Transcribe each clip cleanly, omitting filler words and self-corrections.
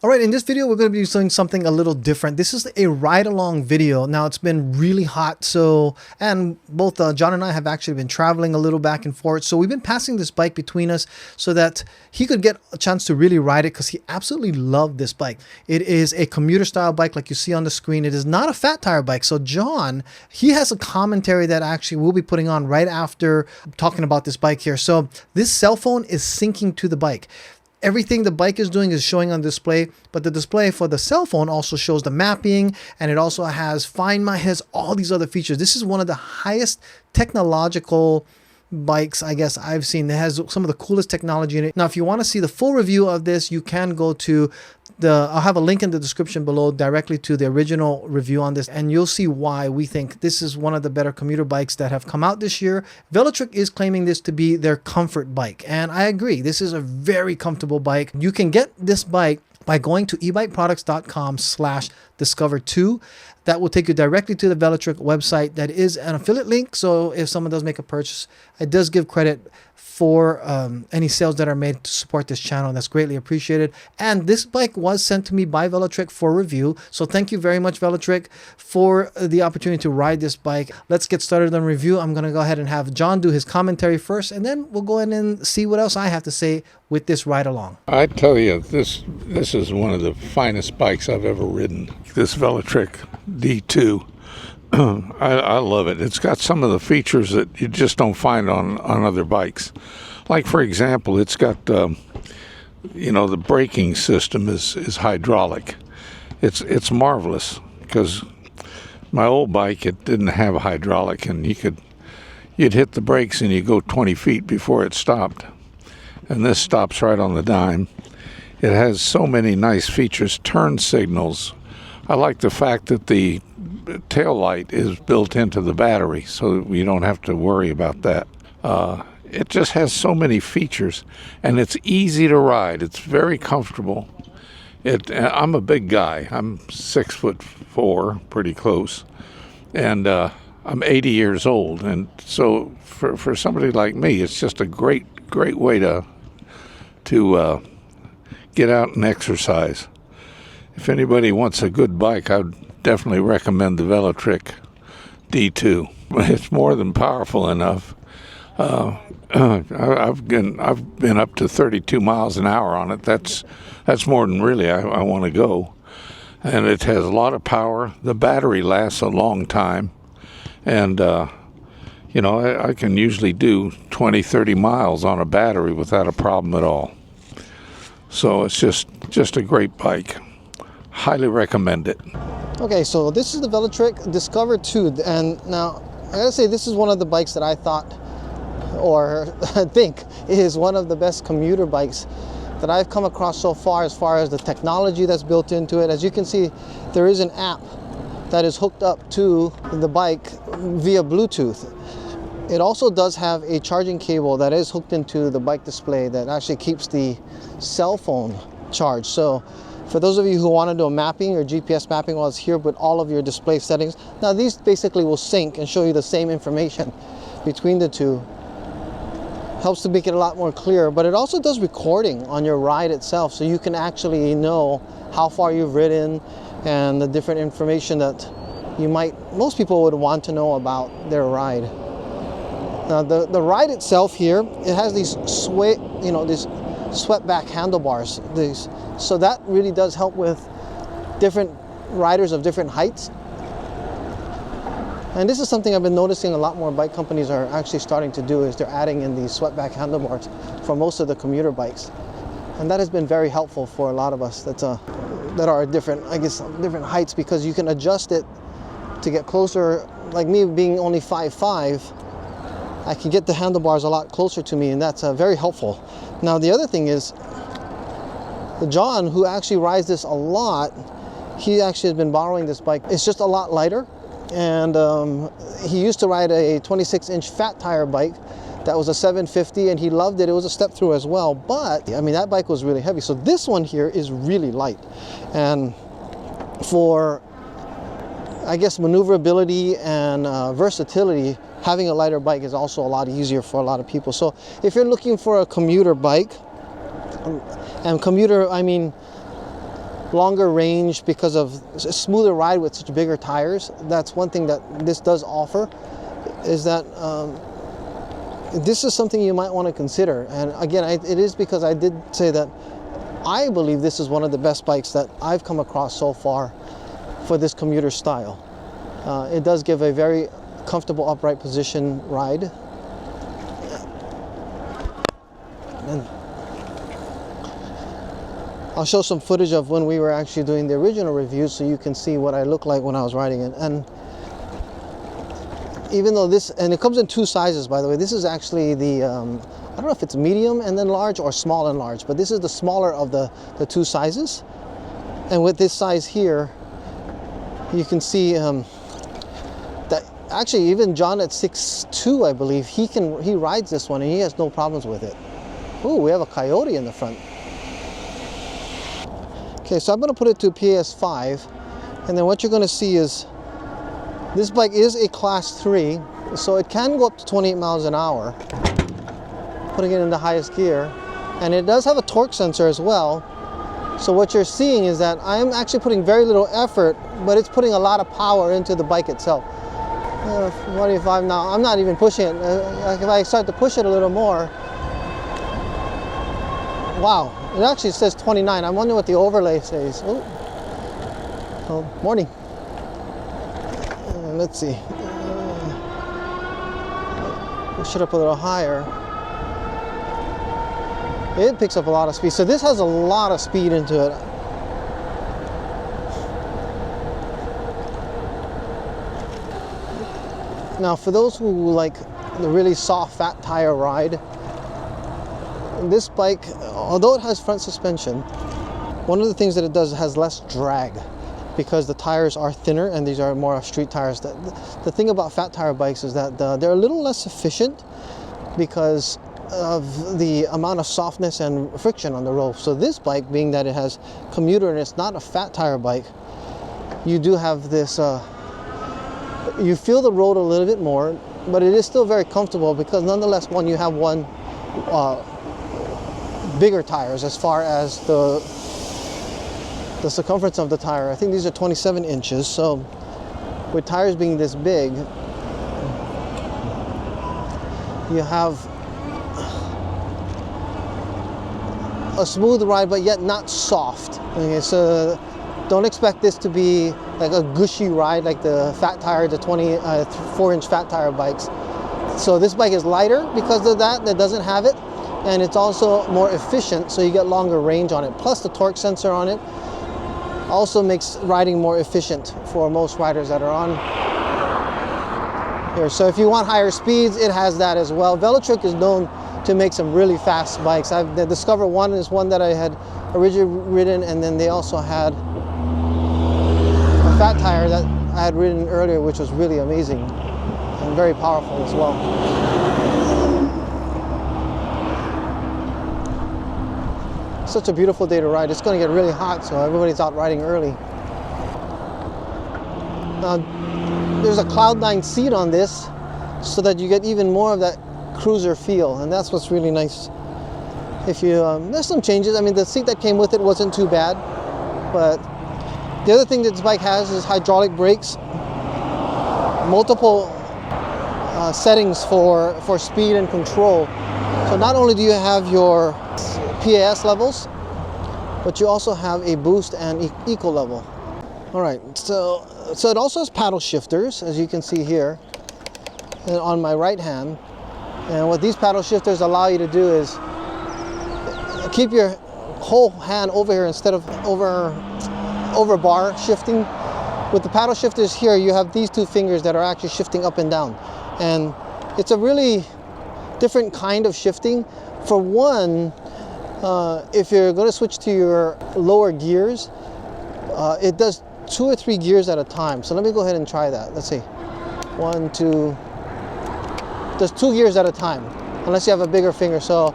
All right, in this video, we're going to be doing something a little different. This is a ride-along video. Now, it's been really hot, and both John and I have actually been traveling a little back and forth. So we've been passing this bike between us so that he could get a chance to really ride it because he absolutely loved this bike. It is a commuter style bike like you see on the screen. It is not a fat tire bike. So John, he has a commentary that actually we'll be putting on right after talking about this bike here. So this cell phone is syncing to the bike. Everything the bike is doing is showing on display, but the display for the cell phone also shows the mapping, and it also has Find My, has all these other features. This is one of the highest technological bikes I guess I've seen. It has some of the coolest technology in it. Now, if you want to see the full review of this, you can go to I'll have a link in the description below directly to the original review on this, and you'll see why we think this is one of the better commuter bikes that have come out this year. Velotric is claiming this to be their comfort bike, and I agree. This is a very comfortable bike. You can get this bike by going to ebikeproducts.com/discover2. That will take you directly to the Velotric website. That is an affiliate link, so if someone does make a purchase, it does give credit for any sales that are made to support this channel. That's greatly appreciated. And this bike was sent to me by Velotric for review. So thank you very much, Velotric, for the opportunity to ride this bike. Let's get started on review. I'm going to go ahead and have John do his commentary first, and then we'll go ahead and see what else I have to say with this ride along. I tell you, this is one of the finest bikes I've ever ridden. This Velotric D2. I love it. It's got some of the features that you just don't find on other bikes. Like, for example, it's got, the braking system is hydraulic. It's marvelous because my old bike, it didn't have a hydraulic, and you'd hit the brakes and you go 20 feet before it stopped. And this stops right on the dime. It has so many nice features, turn signals. I like the fact that the tail light is built into the battery, so you don't have to worry about that. It just has so many features, and it's easy to ride. It's very comfortable. I'm a big guy. I'm 6'4", pretty close, and I'm 80 years old. And so for somebody like me, it's just a great way to get out and exercise. If anybody wants a good bike, I'd definitely recommend the Velotric D2. It's more than powerful enough. I've been up to 32 miles an hour on it. That's more than really I want to go. And it has a lot of power. The battery lasts a long time. And, I can usually do 20, 30 miles on a battery without a problem at all. So it's just a great bike. Highly recommend it. Okay, so this is the Velotric Discover 2, and now I gotta say, this is one of the bikes that I thought, or think, is one of the best commuter bikes that I've come across so far, as the technology that's built into it. As you can see, there is an app that is hooked up to the bike via Bluetooth. It also does have a charging cable that is hooked into the bike display that actually keeps the cell phone charged. So for those of you who want to do a mapping or GPS mapping while it's here with all of your display settings, now these basically will sync and show you the same information between the two. Helps to make it a lot more clear, but it also does recording on your ride itself, so you can actually know how far you've ridden and the different information that most people would want to know about their ride. Now the ride itself here, it has these these swept back handlebars. So that really does help with different riders of different heights. And this is something I've been noticing a lot more bike companies are actually starting to do, is they're adding in these swept back handlebars for most of the commuter bikes. And that has been very helpful for a lot of us that are different heights, because you can adjust it to get closer. Like me being only 5'5", I can get the handlebars a lot closer to me, and that's very helpful. Now the other thing is, John, who actually rides this a lot, he actually has been borrowing this bike. It's just a lot lighter, and he used to ride a 26-inch fat tire bike that was a 750, and he loved it. It was a step through as well, but I mean, that bike was really heavy. So this one here is really light, and for, I guess, maneuverability and versatility, having a lighter bike is also a lot easier for a lot of people. So if you're looking for a commuter bike, and commuter, I mean, longer range because of a smoother ride with such bigger tires. That's one thing that this does offer, is that this is something you might want to consider. And again, it is because I did say that I believe this is one of the best bikes that I've come across so far for this commuter style. It does give a very comfortable upright position ride. And I'll show some footage of when we were actually doing the original review so you can see what I look like when I was riding it. And even though this, and it comes in two sizes, by the way, this is actually the, I don't know if it's medium and then large or small and large, but this is the smaller of the two sizes. And with this size here, you can see that actually even John at 6'2", I believe, he rides this one and he has no problems with it. Ooh, we have a Coyote in the front. Okay, so I'm going to put it to PS5, and then what you're going to see is this bike is a class 3, so it can go up to 28 miles an hour, putting it in the highest gear, and it does have a torque sensor as well. So what you're seeing is that I am actually putting very little effort, but it's putting a lot of power into the bike itself. 25 now, I'm not even pushing it. If I start to push it a little more, wow, it actually says 29. I'm wondering what the overlay says. Oh, morning. Let's see. Push it up a little higher. It picks up a lot of speed. So this has a lot of speed into it. Now, for those who like the really soft, fat tire ride, this bike, although it has front suspension, one of the things that it does, has less drag because the tires are thinner and these are more street tires. The thing about fat tire bikes is that they're a little less efficient because of the amount of softness and friction on the road. So this bike, being that it has commuter and it's not a fat tire bike, you do have this, you feel the road a little bit more, but it is still very comfortable because nonetheless, you have bigger tires as far as the circumference of the tire. I think these are 27 inches, so with tires being this big, you have a smooth ride, but yet not soft. Okay, so don't expect this to be like a gushy ride like the fat tire, the 24-inch fat tire bikes. So this bike is lighter because of that doesn't have it, and it's also more efficient, so you get longer range on it. Plus the torque sensor on it also makes riding more efficient for most riders that are on here. So if you want higher speeds, it has that as well. Velotric is known to make some really fast bikes. The Discover 1 is one that I had originally ridden, and then they also had a fat tire that I had ridden earlier, which was really amazing and very powerful as well. Such a beautiful day to ride. It's going to get really hot, so everybody's out riding early. Now, there's a Cloud9 seat on this so that you get even more of that cruiser feel, and that's what's really nice. If you there's some changes. I mean, the seat that came with it wasn't too bad, but the other thing that this bike has is hydraulic brakes, multiple settings for speed and control. So not only do you have your PAS levels, but you also have a boost and eco level. All right, so it also has paddle shifters, as you can see here on my right hand. And what these paddle shifters allow you to do is keep your whole hand over here instead of over bar shifting. With the paddle shifters here, you have these two fingers that are actually shifting up and down. And it's a really different kind of shifting. For one, if you're going to switch to your lower gears, it does 2 or 3 gears at a time. So let me go ahead and try that. Let's see. 1, 2. Does 2 gears at a time, unless you have a bigger finger. So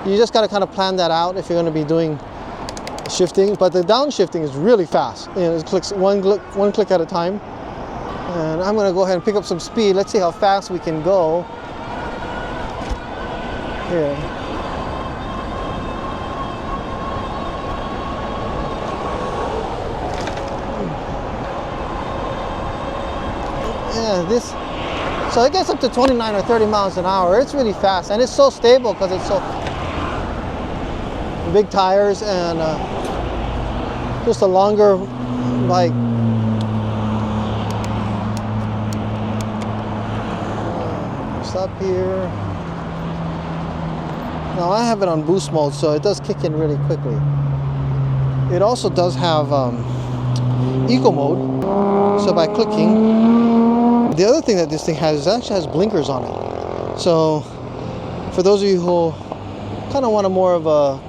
you just got to kind of plan that out if you're going to be doing shifting. But the downshifting is really fast. You know, it clicks one click at a time. And I'm going to go ahead and pick up some speed. Let's see how fast we can go. Here. Yeah, this, so it gets up to 29 or 30 miles an hour. It's really fast, and it's so stable because it's so big tires and just a longer bike. Stop here. Now I have it on boost mode, so it does kick in really quickly. It also does have eco mode, so by clicking, the other thing that this thing has is it actually has blinkers on it. So for those of you who kind of want a more of a,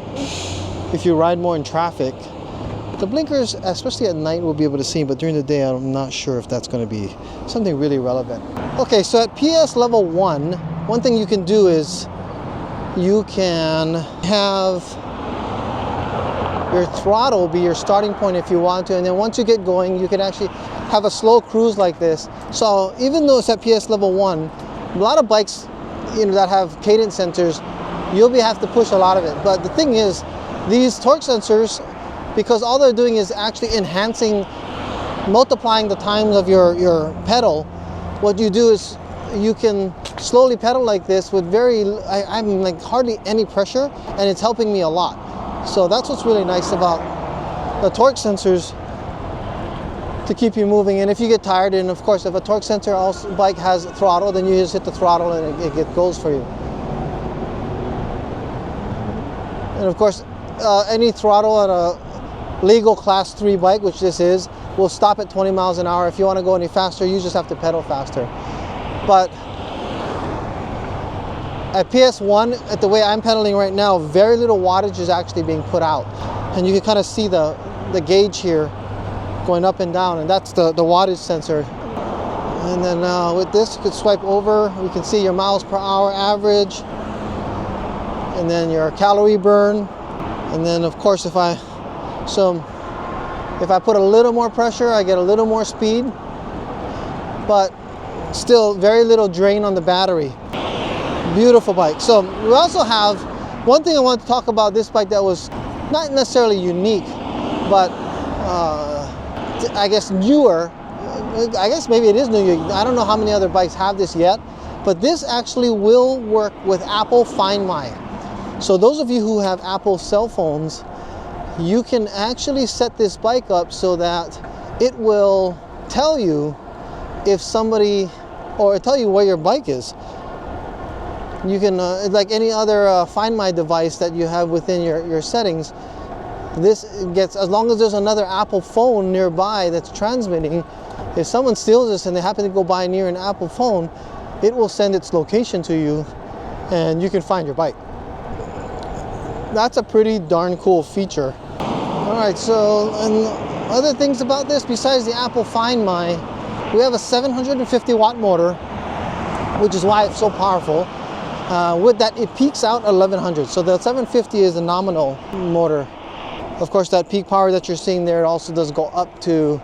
if you ride more in traffic, the blinkers, especially at night, we'll be able to see, but during the day I'm not sure if that's going to be something really relevant. Okay, so at PS level 1, one thing you can do is you can have your throttle be your starting point if you want to, and then once you get going, you can actually have a slow cruise like this. So even though it's at PS level 1, a lot of bikes, you know, that have cadence sensors, you'll have to push a lot of it. But the thing is, these torque sensors, because all they're doing is actually enhancing, multiplying the times of your pedal, what you do is you can slowly pedal like this with I'm like hardly any pressure, and it's helping me a lot. So that's what's really nice about the torque sensors, to keep you moving. And if you get tired, and of course if a torque sensor bike has throttle, then you just hit the throttle and it goes for you. And of course any throttle at a legal class 3 bike, which this is, will stop at 20 miles an hour. If you want to go any faster, you just have to pedal faster. But at PS1, at the way I'm pedaling right now, very little wattage is actually being put out. And you can kind of see the gauge here going up and down, and that's the wattage sensor. And then with this, you could swipe over, we can see your miles per hour average, and then your calorie burn. And then of course if I put a little more pressure, I get a little more speed, but still very little drain on the battery. Beautiful bike. So we also have one thing I want to talk about this bike that was not necessarily unique, but I guess newer. I guess maybe it is new. I don't know how many other bikes have this yet, but this actually will work with Apple Find My. So those of you who have Apple cell phones, you can actually set this bike up so that it will tell you if somebody, or tell you where your bike is. You can, like any other Find My device that you have within your settings, this gets, as long as there's another Apple phone nearby that's transmitting, if someone steals this and they happen to go by near an Apple phone, it will send its location to you and you can find your bike. That's a pretty darn cool feature. Alright, so and other things about this besides the Apple Find My, we have a 750 watt motor, which is why it's so powerful. With that, it peaks out 1100. So the 750 is the nominal motor. Of course, that peak power that you're seeing there, it also does go up to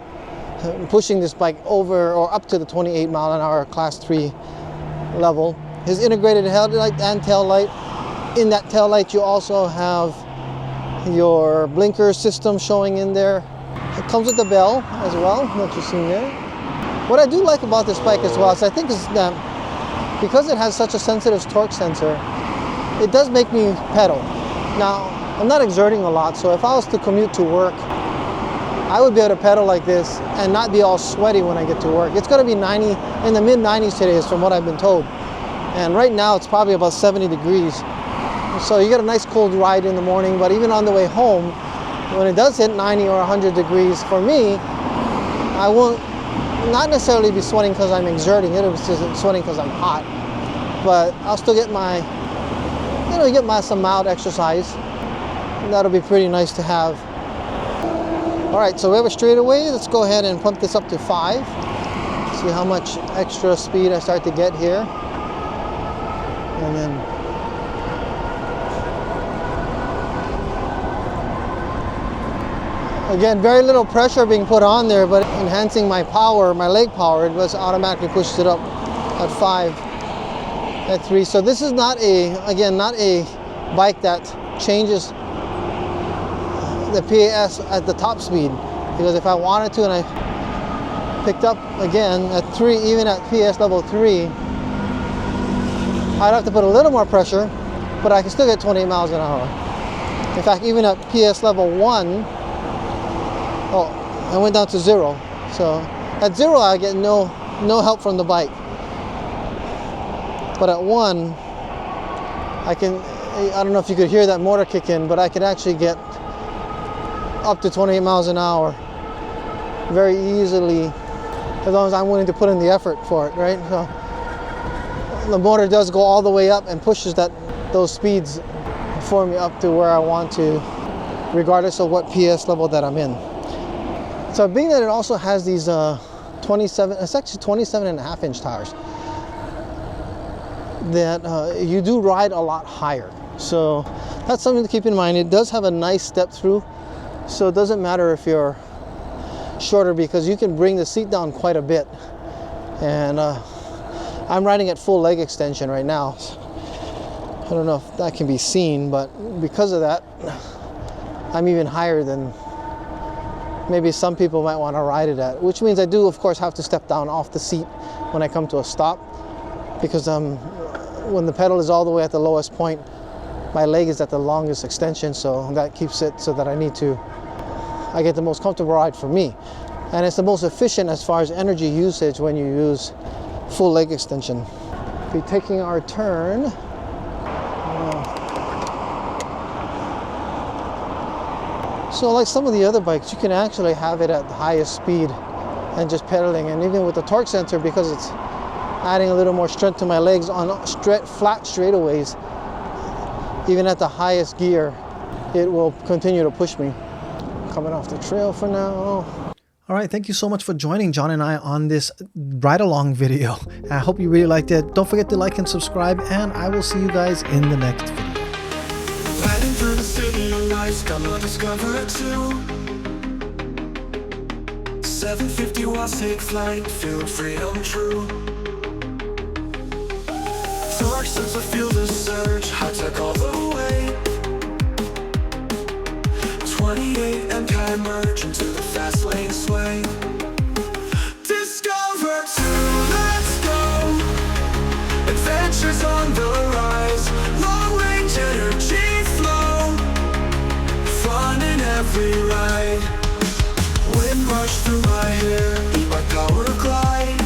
pushing this bike over or up to the 28 mile an hour class 3 level. His integrated headlight and tail light. In that tail light, you also have your blinker system showing in there. It comes with the bell as well, that you're seeing there. What I do like about this bike as well is I think is that because it has such a sensitive torque sensor, it does make me pedal. Now, I'm not exerting a lot, so if I was to commute to work, I would be able to pedal like this and not be all sweaty when I get to work. It's going to be 90, in the mid 90s today is from what I've been told. And right now it's probably about 70 degrees. So you get a nice cold ride in the morning, but even on the way home, when it does hit 90 or 100 degrees, for me, I won't not necessarily be sweating because I'm exerting it, it's just sweating because I'm hot. But I'll still get some mild exercise. And that'll be pretty nice to have. All right, so we have a straightaway. Let's go ahead and pump this up to 5. See how much extra speed I start to get here. And then again, very little pressure being put on there, but enhancing my power, my leg power, it was automatically pushed it up at 5, at 3. So this is not a bike that changes the PAS at the top speed, because if I wanted to and picked up again at 3, even at PS level 3, I'd have to put a little more pressure, but I can still get 28 miles an hour. In fact, even at PS level 1, I went down to 0. So at 0, I get no help from the bike. But at 1, I don't know if you could hear that motor kick in, but I could actually get up to 28 miles an hour very easily, as long as I'm willing to put in the effort for it, right? So the motor does go all the way up and pushes those speeds for me up to where I want to, regardless of what PS level that I'm in. So being that it also has these 27, it's actually 27.5-inch tires, that you do ride a lot higher. So that's something to keep in mind. It does have a nice step through, so it doesn't matter if you're shorter, because you can bring the seat down quite a bit. And I'm riding at full leg extension right now. I don't know if that can be seen, but because of that, I'm even higher than maybe some people might want to ride it at, which means I do, of course, have to step down off the seat when I come to a stop, because when the pedal is all the way at the lowest point, my leg is at the longest extension, so that keeps it so that I get the most comfortable ride for me. And it's the most efficient as far as energy usage when you use full leg extension. Be taking our turn. So like some of the other bikes, you can actually have it at the highest speed and just pedaling. And even with the torque sensor, because it's adding a little more strength to my legs on flat straightaways, even at the highest gear, it will continue to push me. Coming off the trail for now. All right, thank you so much for joining John and I on this ride-along video. I hope you really liked it. Don't forget to like and subscribe, and I will see you guys in the next video. Riding through the city of lights, got my Discover 2. 750 watts, take flight, feel freedom true. Torque since I feel the surge, high tech all the way. 28 and kind merge into the fast lane sway. Discover 2, let's go. Adventures on the rise, long range energy flow, fun in every ride. Wind rush through my hair, Ebike power glide.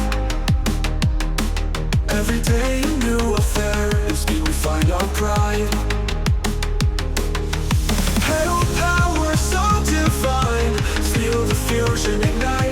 Every day a new affair, in speed we find our pride. Pedal power so divine, feel the fusion ignite.